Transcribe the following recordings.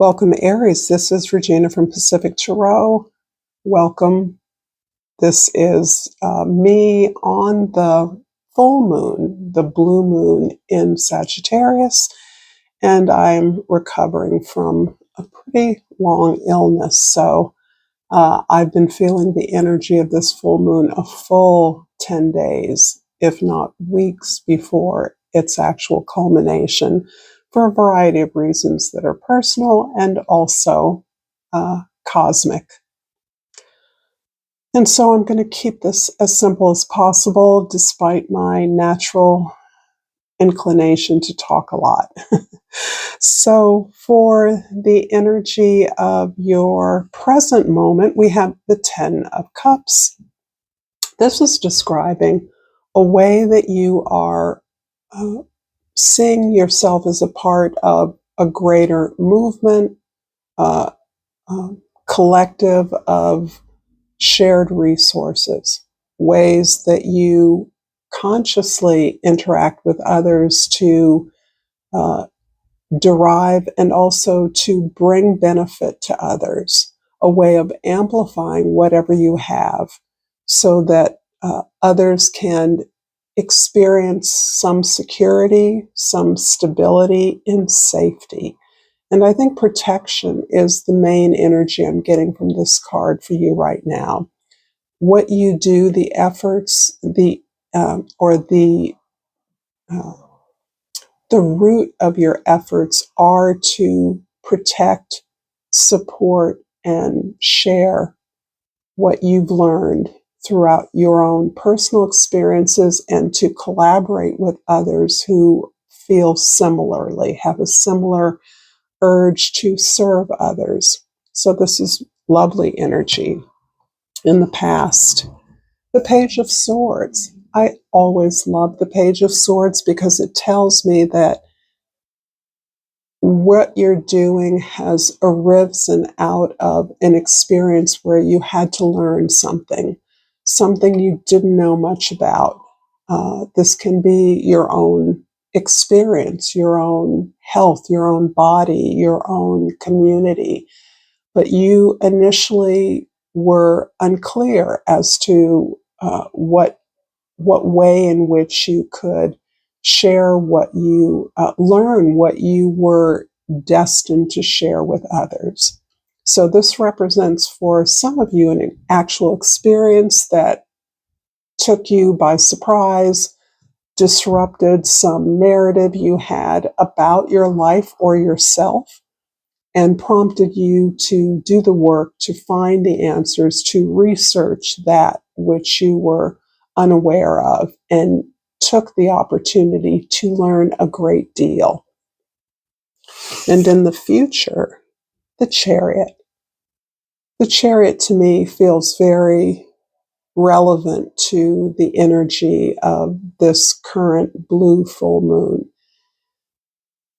Welcome, Aries. This is Regina from Pacific Tarot. Welcome. This is me on the full moon, the blue moon in Sagittarius, and I'm recovering from a pretty long illness. So I've been feeling the energy of this full moon a full 10 days, if not weeks, before its actual culmination, for a variety of reasons that are personal and also cosmic. And so I'm going to keep this as simple as possible, despite my natural inclination to talk a lot. So for the energy of your present moment, we have the 10 of Cups. This is describing a way that you are seeing yourself as a part of a greater movement, collective of shared resources, ways that you consciously interact with others to derive and also to bring benefit to others, a way of amplifying whatever you have so that others can experience some security, some stability in safety. And I think protection is the main energy I'm getting from this card for you right now. What you do, the efforts, the root of your efforts are to protect, support, and share what you've learned throughout your own personal experiences and to collaborate with others who feel similarly, have a similar urge to serve others. So this is lovely energy. In the past, the Page of Swords. I always love the Page of Swords because it tells me that what you're doing has arisen out of an experience where you had to learn something you didn't know much about. This can be your own experience, your own health, your own body, your own community. But you initially were unclear as to what way in which you could share what you learn, what you were destined to share with others. So this represents for some of you an actual experience that took you by surprise, disrupted some narrative you had about your life or yourself, and prompted you to do the work, to find the answers, to research that which you were unaware of, and took the opportunity to learn a great deal. And in the future, the Chariot. The Chariot to me feels very relevant to the energy of this current blue full moon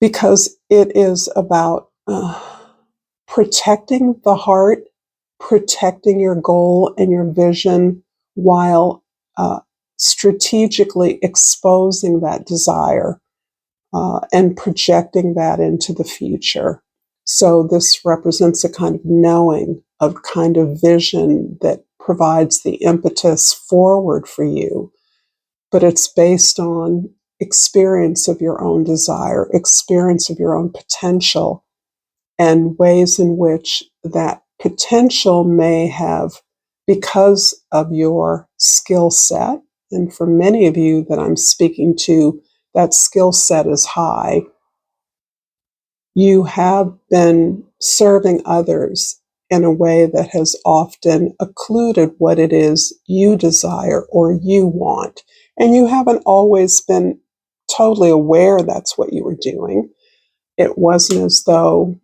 because it is about protecting the heart, protecting your goal and your vision while strategically exposing that desire and projecting that into the future. So this represents a kind of knowing, a kind of vision that provides the impetus forward for you, but it's based on experience of your own desire, experience of your own potential, and ways in which that potential may have, because of your skill set, and for many of you that I'm speaking to, that skill set is high. You have been serving others in a way that has often occluded what it is you desire or you want. And you haven't always been totally aware that's what you were doing. It wasn't as though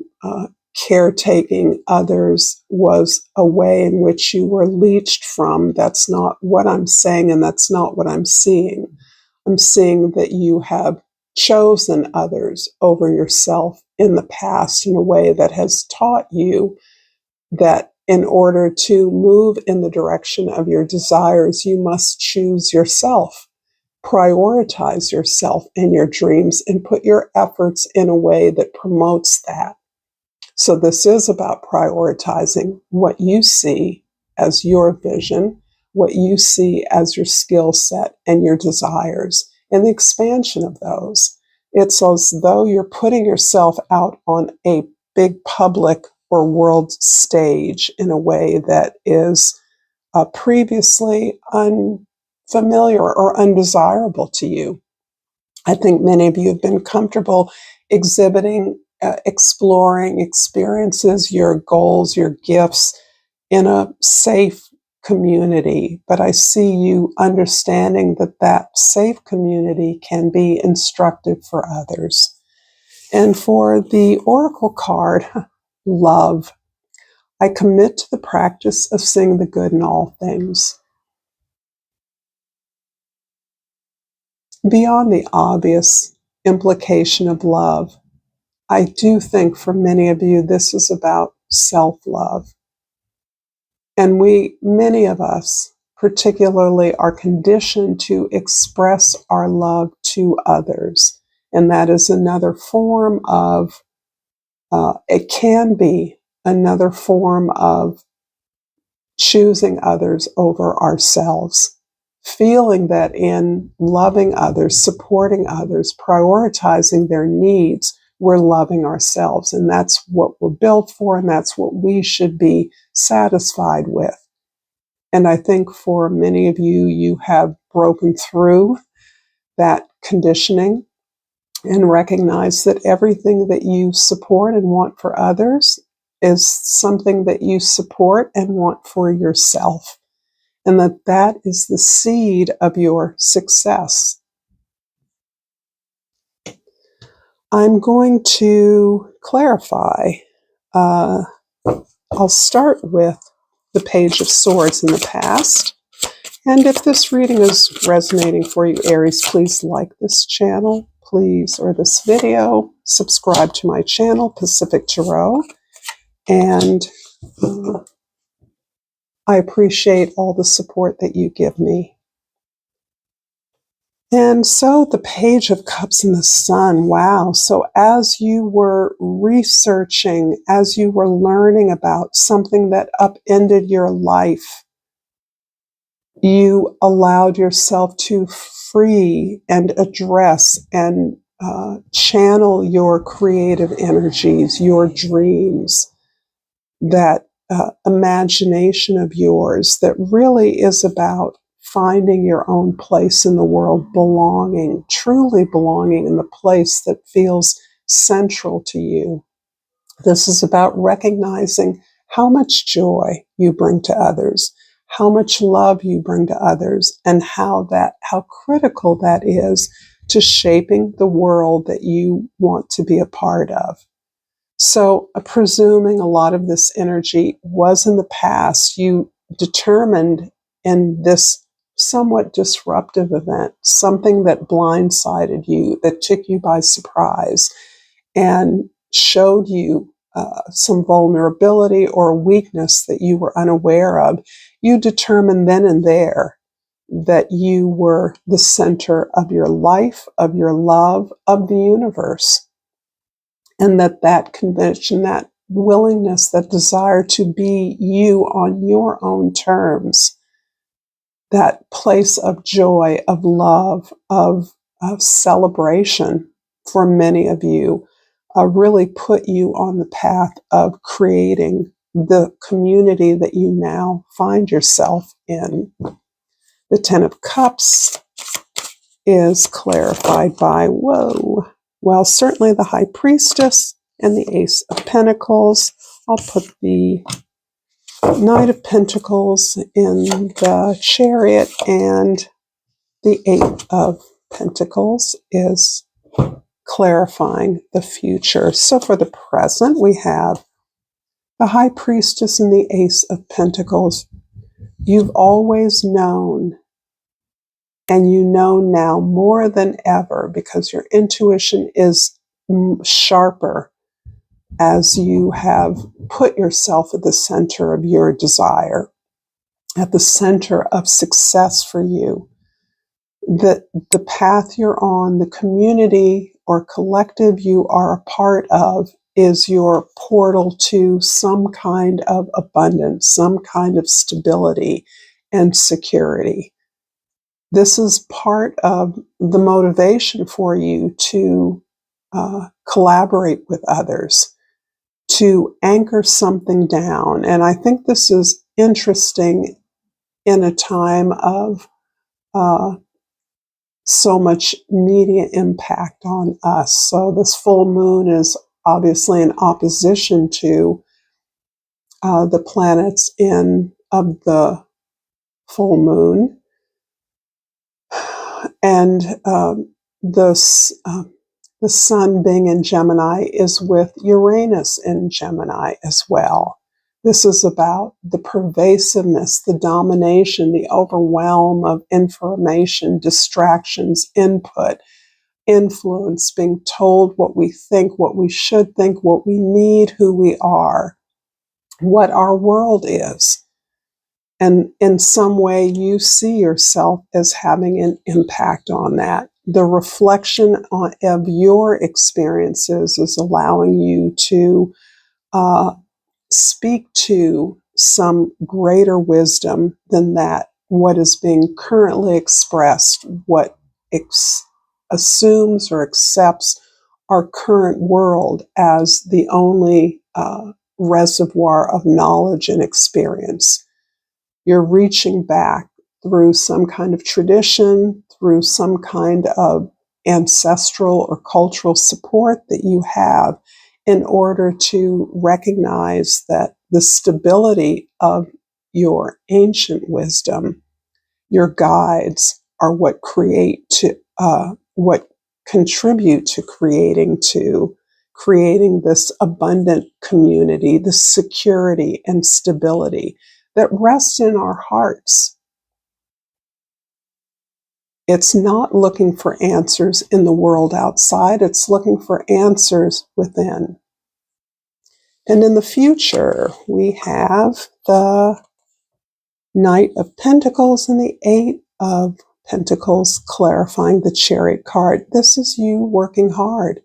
caretaking others was a way in which you were leached from. That's not what I'm saying, and that's not what I'm seeing. I'm seeing that you have chosen others over yourself in the past in a way that has taught you that in order to move in the direction of your desires, you must choose yourself, prioritize yourself and your dreams, and put your efforts in a way that promotes that. So this is about prioritizing what you see as your vision, what you see as your skill set and your desires, and the expansion of those. It's as though you're putting yourself out on a big public or world stage in a way that is previously unfamiliar or undesirable to you. I think many of you have been comfortable exhibiting, exploring experiences, your goals, your gifts in a safe community. But I see you understanding that that safe community can be instructive for others. And for the Oracle card, love, I commit to the practice of seeing the good in all things. Beyond the obvious implication of love, I do think for many of you, this is about self-love. And many of us, particularly, are conditioned to express our love to others. And that is another form of, it can be another form of choosing others over ourselves. Feeling that in loving others, supporting others, prioritizing their needs, we're loving ourselves. And that's what we're built for, and that's what we should be satisfied with. And I think for many of you, you have broken through that conditioning and recognize that everything that you support and want for others is something that you support and want for yourself. And that is the seed of your success. I'm going to clarify. I'll start with the Page of Swords in the past. And if this reading is resonating for you, Aries, please like this channel, please, or this video. Subscribe to my channel, Pacific Tarot. And I appreciate all the support that you give me. And so the Page of Cups and the Sun, wow. So as you were researching, as you were learning about something that upended your life, you allowed yourself to free and address and channel your creative energies, your dreams, that imagination of yours that really is about finding your own place in the world, belonging, truly belonging in the place that feels central to you. This is about recognizing how much joy you bring to others, how much love you bring to others, and how critical that is to shaping the world that you want to be a part of. So, presuming a lot of this energy was in the past, you determined in this somewhat disruptive event, something that blindsided you, that took you by surprise, and showed you some vulnerability or weakness that you were unaware of, you determined then and there that you were the center of your life, of your love, of the universe. And that conviction, that willingness, that desire to be you on your own terms, that place of joy, of love, of celebration for many of you, really put you on the path of creating the community that you now find yourself in. The Ten of Cups is clarified by, well, certainly the High Priestess and the Ace of Pentacles. I'll put the Knight of Pentacles in the Chariot, and the Eight of Pentacles is clarifying the future. So for the present, we have the High Priestess and the Ace of Pentacles. You've always known, and you know now more than ever, because your intuition is sharper as you have put yourself at the center of your desire, at the center of success for you. That the path you're on, the community or collective you are a part of, is your portal to some kind of abundance, some kind of stability and security. This is part of the motivation for you to collaborate with others, to anchor something down. And I think this is interesting in a time of so much media impact on us. So this full moon is obviously in opposition to the planets of the full moon, and the sun being in Gemini is with Uranus in Gemini as well. This is about the pervasiveness, the domination, the overwhelm of information, distractions, input, influence, being told what we think, what we should think, what we need, who we are, what our world is. And in some way, you see yourself as having an impact on that. The reflection of your experiences is allowing you to speak to some greater wisdom than that, what is being currently expressed, what assumes or accepts our current world as the only reservoir of knowledge and experience. You're reaching back through some kind of tradition, through some kind of ancestral or cultural support that you have, in order to recognize that the stability of your ancient wisdom, your guides, are what what contribute to creating this abundant community, this security and stability that rests in our hearts. It's not looking for answers in the world outside, it's looking for answers within. And in the future, we have the Knight of Pentacles and the Eight of Pentacles, clarifying the Chariot card. This is you working hard,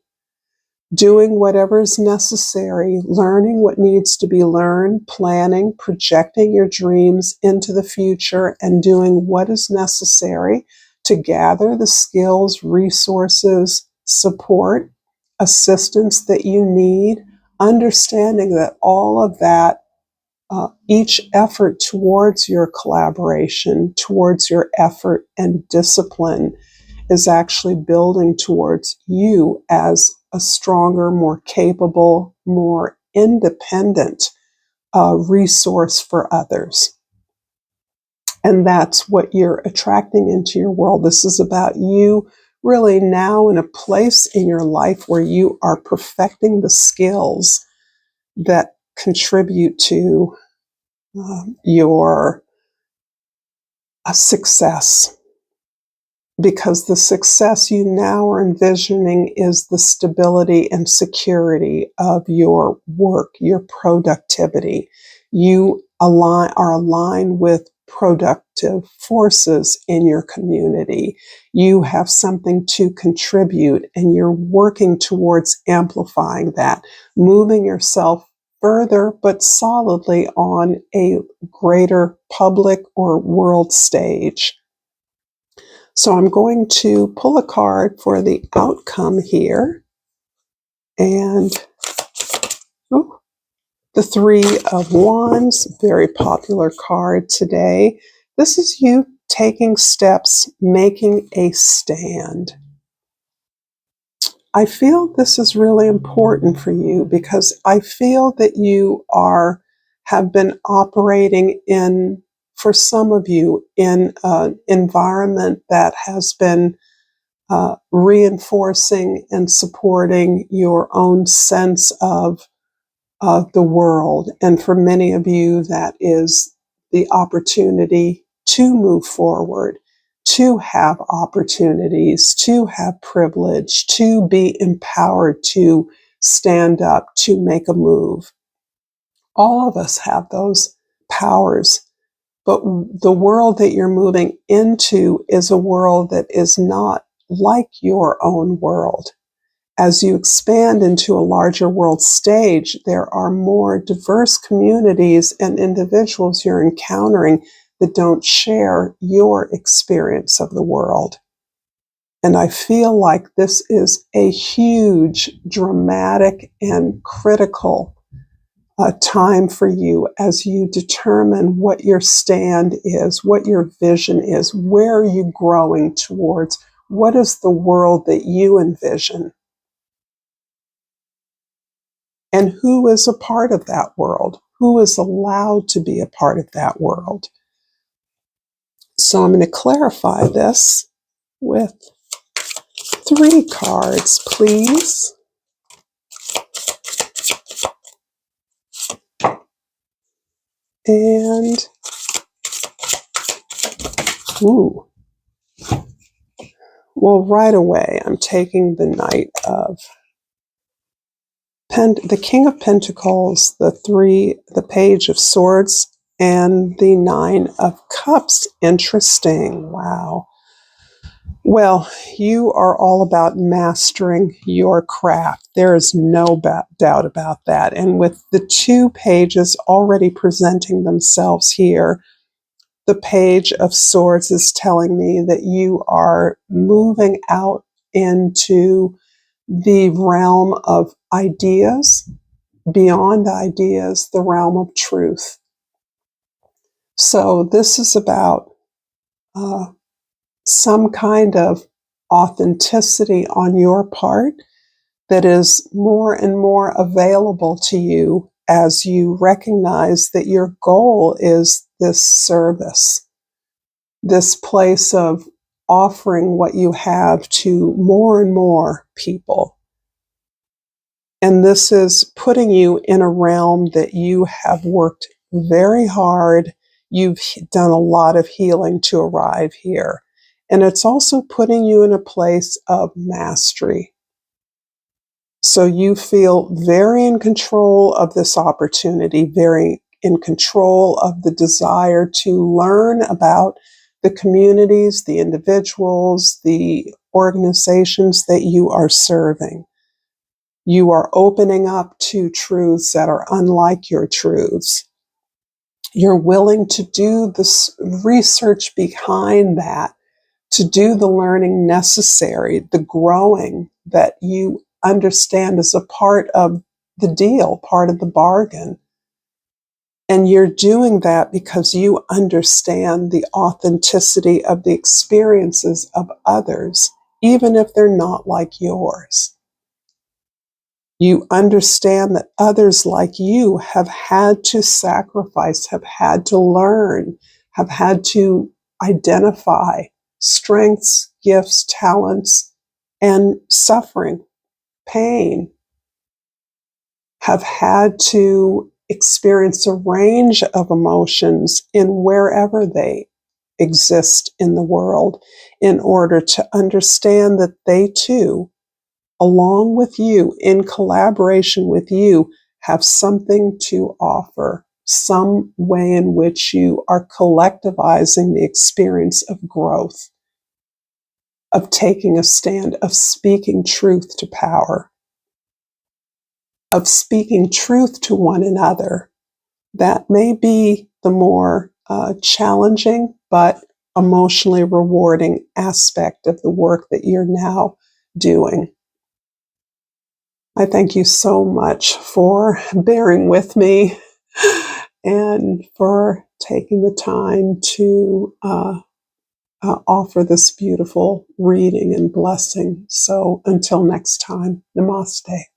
doing whatever is necessary, learning what needs to be learned, planning, projecting your dreams into the future, and doing what is necessary to gather the skills, resources, support, assistance that you need, understanding that all of that, each effort towards your collaboration, towards your effort and discipline, is actually building towards you as a stronger, more capable, more independent resource for others. And that's what you're attracting into your world. This is about you really now in a place in your life where you are perfecting the skills that contribute to your success. Because the success you now are envisioning is the stability and security of your work, your productivity. You are aligned with productive forces in your community. You have something to contribute, and you're working towards amplifying that, moving yourself further but solidly on a greater public or world stage. So I'm going to pull a card for the outcome here. And the Three of Wands, very popular card today. This is you taking steps, making a stand. I feel this is really important for you because I feel that you have been operating in, for some of you, in an environment that has been reinforcing and supporting your own sense of the world. And for many of you, that is the opportunity to move forward, to have opportunities, to have privilege, to be empowered to stand up, to make a move. All of us have those powers. But the world that you're moving into is a world that is not like your own world. as you expand into a larger world stage, there are more diverse communities and individuals you're encountering that don't share your experience of the world. And I feel like this is a huge, dramatic, and critical time for you as you determine what your stand is, what your vision is, where are you growing towards, what is the world that you envision, and who is a part of that world, who is allowed to be a part of that world. So I'm going to clarify this with 3 cards, please. And, ooh. Well, right away, I'm taking the Knight of the King of Pentacles, the Page of Swords, and the 9 of Cups. Interesting. Wow. Well, you are all about mastering your craft. There is no doubt about that. And with the 2 pages already presenting themselves here, the Page of Swords is telling me that you are moving out into the realm of ideas, beyond ideas, the realm of truth. So this is about some kind of authenticity on your part that is more and more available to you as you recognize that your goal is this service, this place of offering what you have to more and more people. And this is putting you in a realm that you have worked very hard. You've done a lot of healing to arrive here. And it's also putting you in a place of mastery. So you feel very in control of this opportunity, very in control of the desire to learn about the communities, the individuals, the organizations that you are serving. You are opening up to truths that are unlike your truths. You're willing to do the research behind that, to do the learning necessary, the growing that you understand is a part of the deal, part of the bargain. And you're doing that because you understand the authenticity of the experiences of others, even if they're not like yours. You understand that others like you have had to sacrifice, have had to learn, have had to identify strengths, gifts, talents, and suffering, pain, have had to experience a range of emotions in wherever they exist in the world in order to understand that they too, along with you, in collaboration with you, have something to offer, some way in which you are collectivizing the experience of growth, of taking a stand, of speaking truth to power, of speaking truth to one another. That may be the more challenging but emotionally rewarding aspect of the work that you're now doing. I thank you so much for bearing with me and for taking the time to offer this beautiful reading and blessing. So until next time, namaste.